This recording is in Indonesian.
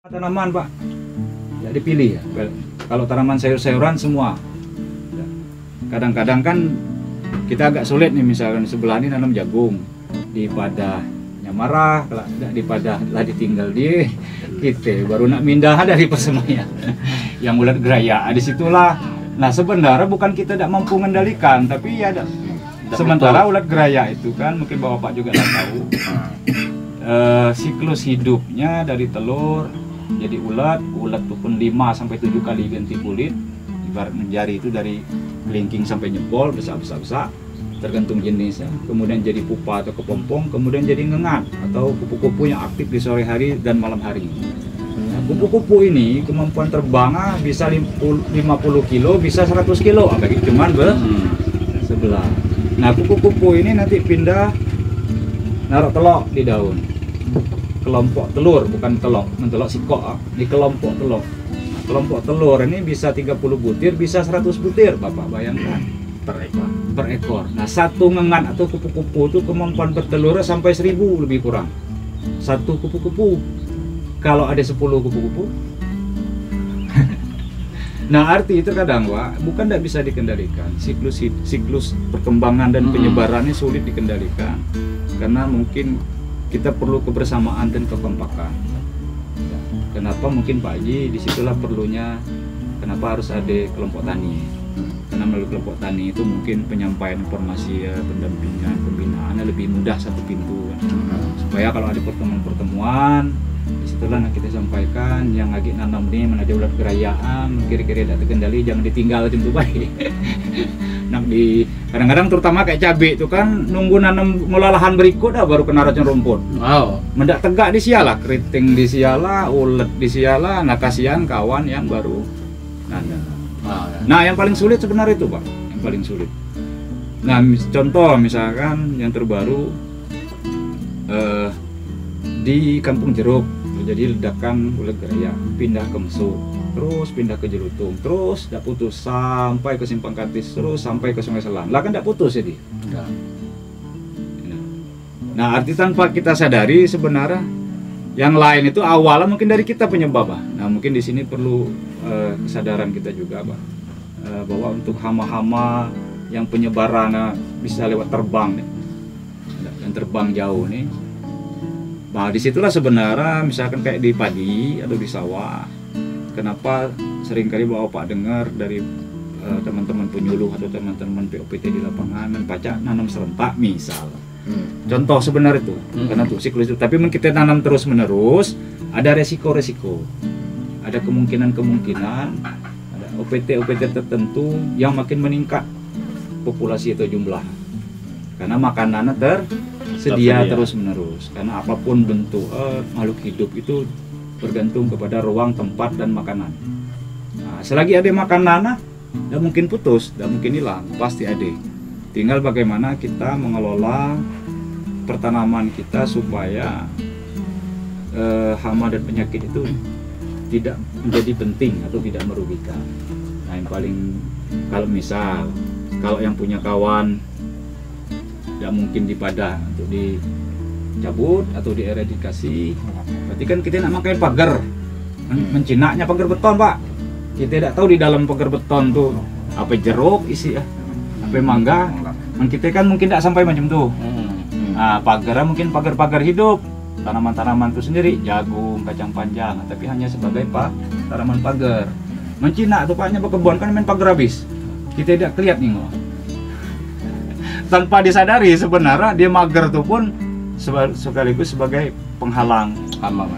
Tanaman Pak, ya dipilih ya. Kalau tanaman sayur-sayuran semua. Kadang-kadang kan kita agak sulit nih, misalkan sebelah ini nanam jagung, di padahnya marah, kalau tidak di padah lah ditinggal di kita baru nak mindah dari persemaian yang ulat geraya. Disitulah. Nah sebenarnya bukan kita tidak mampu mengendalikan, tapi ya ada. Sementara ulat geraya itu kan mungkin Bapak juga tidak tahu. Siklus hidupnya dari telur jadi ulat tuh pun 5-7 kali ganti kulit, ibarat menjari itu dari kelingking sampai jempol, besar, tergantung jenisnya. Kemudian jadi pupa atau kepompong, kemudian jadi ngengat atau kupu-kupu yang aktif di sore hari dan malam hari. Nah, kupu-kupu ini kemampuan terbangnya bisa 50 kilo, bisa 100 kilo, bagi cuman sebelah. Nah kupu-kupu ini nanti pindah naruh telur di daun. Kelompok telur, bukan telok, mentelok sikok, di kelompok telur. Nah, kelompok telur ini bisa 30 butir, bisa 100 butir, Bapak bayangkan, per ekor. Nah, satu ngengat atau kupu-kupu itu kemampuan bertelurnya sampai 1000 lebih kurang. Satu kupu-kupu. Kalau ada 10 kupu-kupu. Nah, arti itu kadang, Pak, bukan tidak bisa dikendalikan. Siklus perkembangan dan penyebarannya sulit dikendalikan. Karena mungkin kita perlu kebersamaan dan kekompakan. Kenapa mungkin Pak Haji disitulah perlunya, kenapa harus ada kelompok tani? Karena melalui kelompok tani itu mungkin penyampaian informasi, pendampingan, pembinaannya lebih mudah, satu pintu. Supaya kalau ada pertemuan-pertemuan, disitulah kita sampaikan yang lagi nanam nih mana ada ulat gerayaan, kira-kira tidak terkendali, jangan ditinggal itu baik. Nah, kadang-kadang terutama kayak cabai itu kan nunggu nanam ngolah lahan berikut baru kena racun rumput. Wow. Mendak tegak di sialah, keriting di sialah, ulet di sialah, nah kasihan kawan yang baru nanam. Nah, yang paling sulit sebenarnya itu Pak, yang paling sulit. Nah, contoh misalkan yang terbaru di Kampung Jeruk terjadi ledakan ulat geraya, pindah ke Mesuk, terus pindah ke Jelutung, terus tidak putus sampai ke Simpang Kartis, terus sampai ke Sungai Selan. Lah kan tidak putus jadi. Nah, arti tanpa kita sadari sebenarnya yang lain itu awalnya mungkin dari kita penyebab. Nah, mungkin di sini perlu kesadaran kita juga, Pak, bahwa untuk hama-hama yang penyebarannya bisa lewat terbang, yang terbang jauh nih. Nah, disitulah sebenarnya misalkan kayak di padi atau di sawah. Kenapa seringkali Bapak dengar dari teman-teman penyuluh atau teman-teman POPT di lapangan pacak nanam serentak misal. Contoh sebenarnya itu, karena untuk siklus itu. Tapi kita tanam terus-menerus, ada resiko-resiko. Ada kemungkinan-kemungkinan, ada OPT tertentu yang makin meningkat populasi atau jumlah. Karena makanannya tersedia terus-menerus. Karena apapun bentuk makhluk hidup itu bergantung kepada ruang, tempat, dan makanan. Nah, selagi ada makanan, tidak mungkin putus, tidak mungkin hilang, pasti ada. Tinggal bagaimana kita mengelola pertanaman kita supaya hama dan penyakit itu tidak menjadi penting atau tidak merugikan. Nah, yang paling kalau yang punya kawan tidak mungkin dipadah untuk dicabut atau dieradikasi, berarti kan kita nak pakai pagar, mencinaknya pagar beton Pak. Kita tidak tahu di dalam pagar beton tuh apa jeruk isi apa mangga, kita kan mungkin tidak sampai macam tuh. Nah, pagarnya mungkin pagar-pagar hidup, tanaman-tanaman itu sendiri, jagung, kacang panjang, tapi hanya sebagai tanaman pagar. Mencinak tuh Paknya berkebun kan main pagar habis, kita tidak kelihatan nih loh. Tanpa disadari sebenarnya dia mager tuh pun sekaligus sebagai penghalang hama.